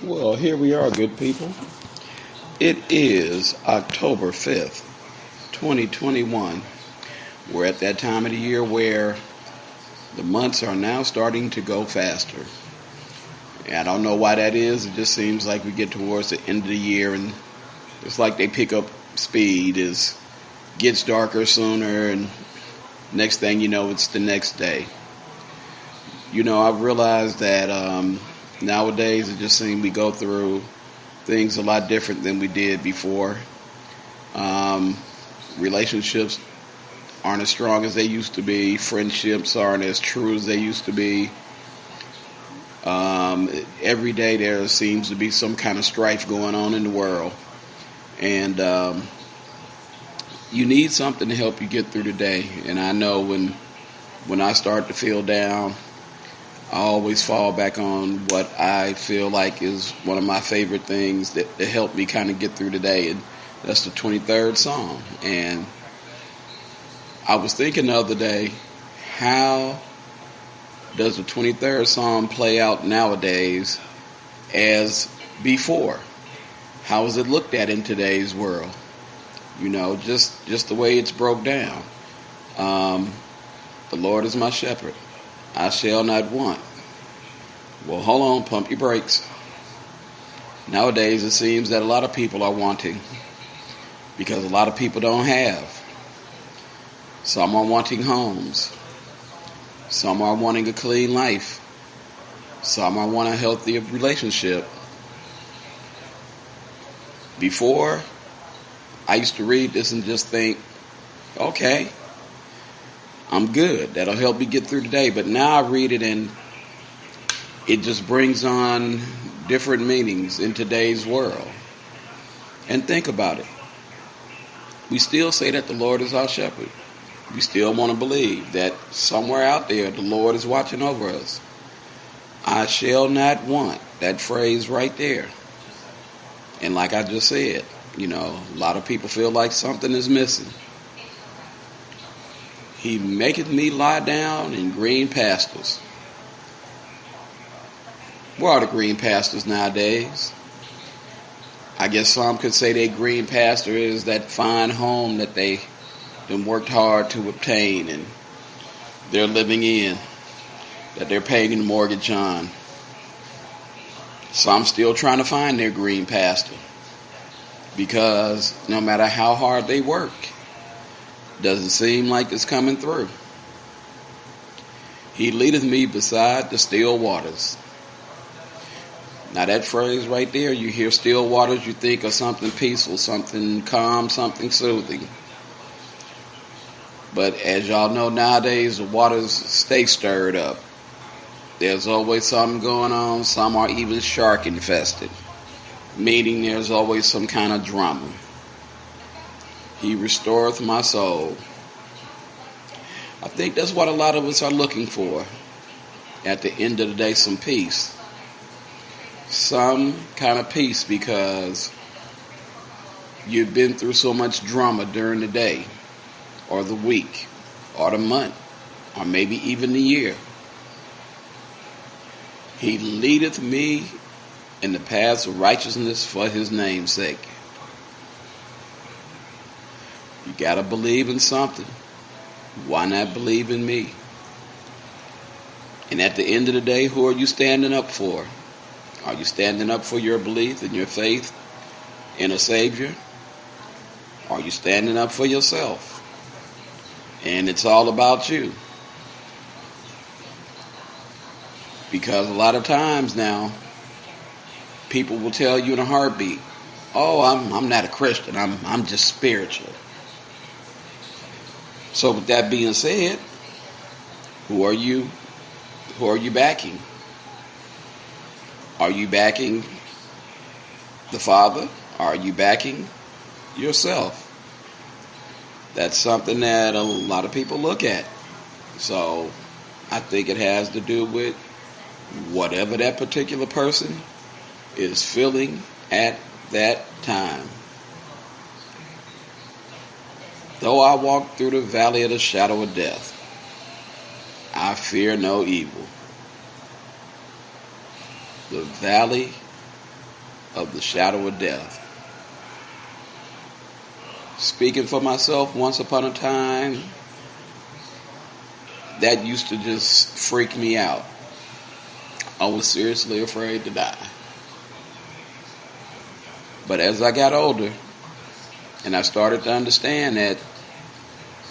Well, here we are, good people. It is October 5th, 2021. We're at that time of the year where the months are now starting to go faster. And I don't know why that is. It just seems like we get towards the end of the year and it's like they pick up speed. It gets darker sooner and next thing you know, it's the next day. I've realized that nowadays it just seems we go through things a lot different than we did before. Relationships aren't as strong as they used to be. Friendships aren't as true as they used to be. Every day there seems to be some kind of strife going on in the world. And you need something to help you get through the day. And I know when I start to feel down, I always fall back on what I feel like is one of my favorite things that help me kind of get through the day, and that's the 23rd Psalm. And I was thinking the other day, how does the 23rd Psalm play out nowadays as before? How is it looked at in today's world? Just the way it's broke down. The Lord is my shepherd. I shall not want. Well, hold on, pump your brakes. Nowadays, it seems that a lot of people are wanting because a lot of people don't have. Some are wanting homes. Some are wanting a clean life. Some are wanting a healthy relationship. Before, I used to read this and just think, okay, I'm good. That'll help me get through the day. But now I read it and it just brings on different meanings in today's world. And think about it. We still say that the Lord is our shepherd. We still want to believe that somewhere out there the Lord is watching over us. I shall not want. That phrase right there. And like I just said, a lot of people feel like something is missing. He maketh me lie down in green pastures. Where are the green pastures nowadays? I guess some could say that green pasture is that fine home that they worked hard to obtain and they're living in, that they're paying the mortgage on. Some still trying to find their green pasture because no matter how hard they work, doesn't seem like it's coming through. He leadeth me beside the still waters. Now that phrase right there, you hear still waters, you think of something peaceful, something calm, something soothing. But as y'all know nowadays, the waters stay stirred up. There's always something going on. Some are even shark infested, meaning there's always some kind of drama. He restoreth my soul. I think that's what a lot of us are looking for. At the end of the day, some peace. Some kind of peace because you've been through so much drama during the day, or the week, or the month, or maybe even the year. He leadeth me in the paths of righteousness for his name's sake. You got to believe in something. Why not believe in me? And at the end of the day, who are you standing up for? Are you standing up for your belief and your faith in a Savior? Are you standing up for yourself? And it's all about you. Because a lot of times now, people will tell you in a heartbeat, oh, I'm not a Christian, I'm just spiritual. So with that being said, who are you backing? Are you backing the Father? Are you backing yourself? That's something that a lot of people look at. So I think it has to do with whatever that particular person is feeling at that time. Though I walk through the valley of the shadow of death, I fear no evil. The valley of the shadow of death. Speaking for myself, once upon a time, that used to just freak me out. I was seriously afraid to die. But as I got older, and I started to understand that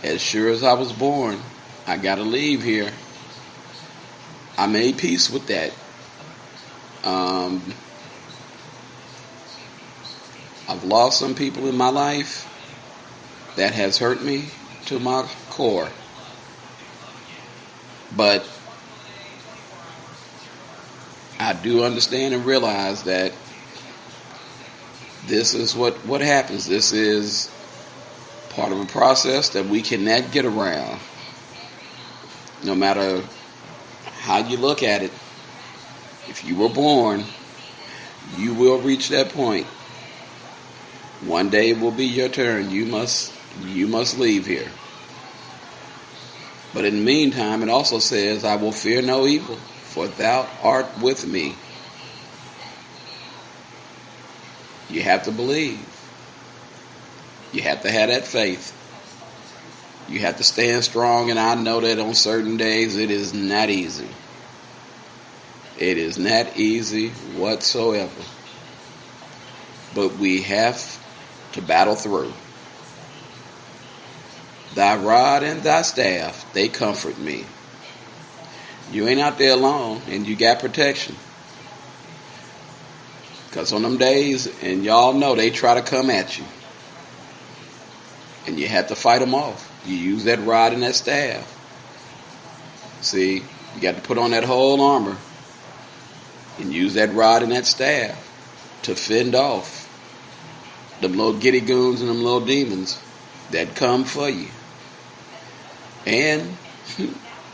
as sure as I was born, I got to leave here, I made peace with that. I've lost some people in my life that has hurt me to my core. But I do understand and realize that this is what happens. This is part of a process that we cannot get around. No matter how you look at it, if you were born, you will reach that point. One day it will be your turn. You must leave here. But in the meantime, it also says, I will fear no evil, for thou art with me. You have to believe. You have to have that faith. You have to stand strong, and I know that on certain days it is not easy. It is not easy whatsoever. But we have to battle through. Thy rod and thy staff, they comfort me. You ain't out there alone, and you got protection. Because on them days, and y'all know, they try to come at you. And you have to fight them off. You use that rod and that staff. See, you got to put on that whole armor and use that rod and that staff to fend off them little giddy goons and them little demons that come for you. And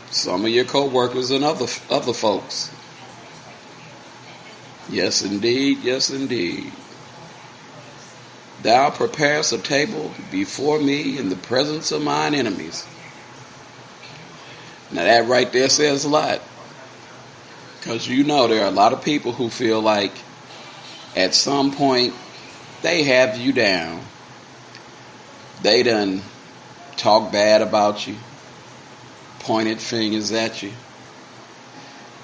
some of your co-workers and other folks. Yes, indeed. Yes, indeed. Thou preparest a table before me in the presence of mine enemies. Now that right there says a lot. Because you know there are a lot of people who feel like at some point they have you down. They done talk bad about you, pointed fingers at you,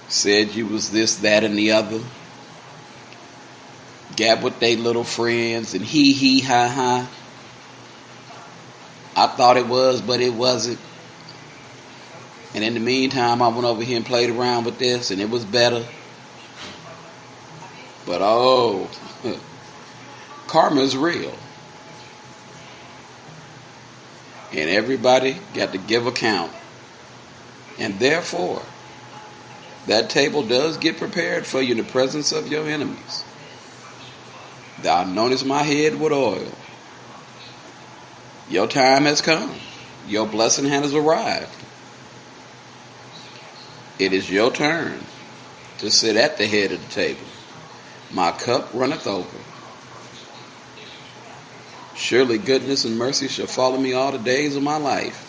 said you was this, that, and the other. Got with they little friends and he, ha, ha. I thought it was, but it wasn't. And in the meantime, I went over here and played around with this, and it was better. But karma is real. And everybody got to give account. And therefore, that table does get prepared for you in the presence of your enemies. Thou anointest my head with oil. Your time has come. Your blessing has arrived. It is your turn to sit at the head of the table. My cup runneth over. Surely goodness and mercy shall follow me all the days of my life.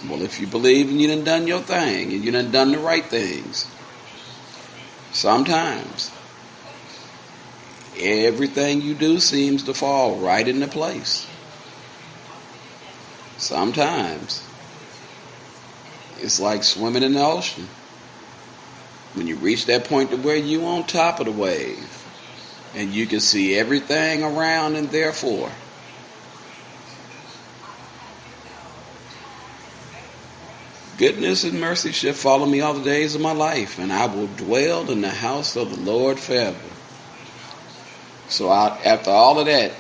Well, if you believe and you done your thing and you done the right things, sometimes everything you do seems to fall right into place. Sometimes it's like swimming in the ocean. When you reach that point to where you on top of the wave and you can see everything around, and therefore goodness and mercy shall follow me all the days of my life, and I will dwell in the house of the Lord forever. So after all of that,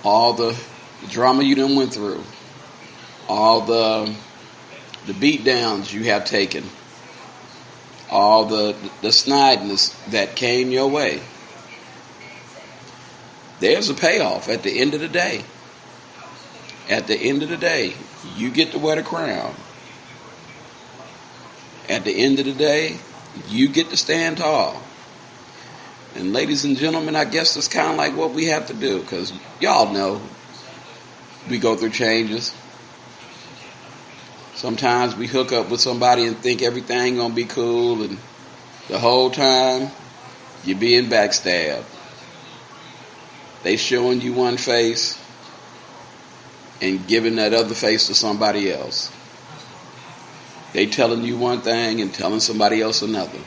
all the drama you done went through, all the beat downs you have taken, all the snideness that came your way, there's a payoff at the end of the day. At the end of the day, you get to wear the crown. At the end of the day, you get to stand tall. And ladies and gentlemen, I guess that's kind of like what we have to do, because y'all know we go through changes. Sometimes we hook up with somebody and think everything gonna be cool, and the whole time You're being backstabbed. They showing you one face and giving that other face to somebody else. They telling you one thing and telling somebody else another.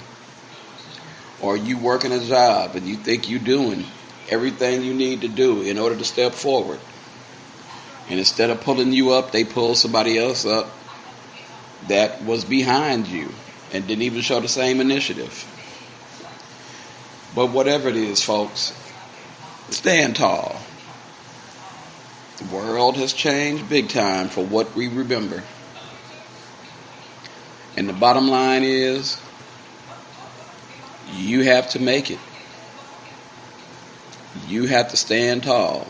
Or you working a job and you think you're doing everything you need to do in order to step forward. And instead of pulling you up, they pull somebody else up that was behind you and didn't even show the same initiative. But whatever it is, folks, stand tall. The world has changed big time for what we remember. And the bottom line is, you have to make it. You have to stand tall.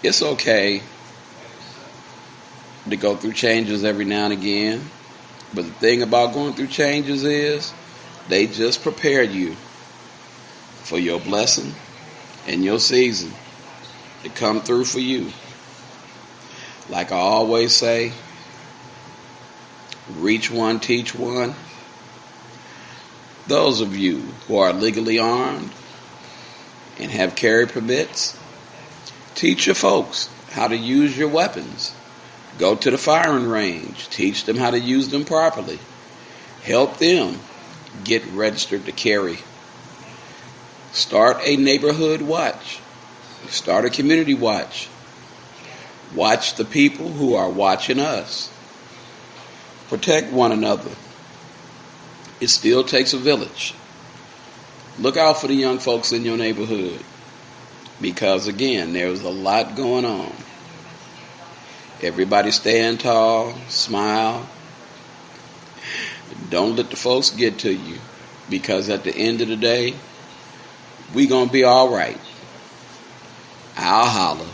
It's okay to go through changes every now and again. But the thing about going through changes is they just prepare you for your blessing and your season to come through for you. Like I always say, reach one, teach one. Those of you who are legally armed and have carry permits, teach your folks how to use your weapons. Go to the firing range. Teach them how to use them properly. Help them get registered to carry. Start a neighborhood watch. Start a community watch. Watch the people who are watching us. Protect one another. It still takes a village. Look out for the young folks in your neighborhood. Because again, there's a lot going on. Everybody stand tall, smile. Don't let the folks get to you. Because at the end of the day, we gonna be all right. I'll holler.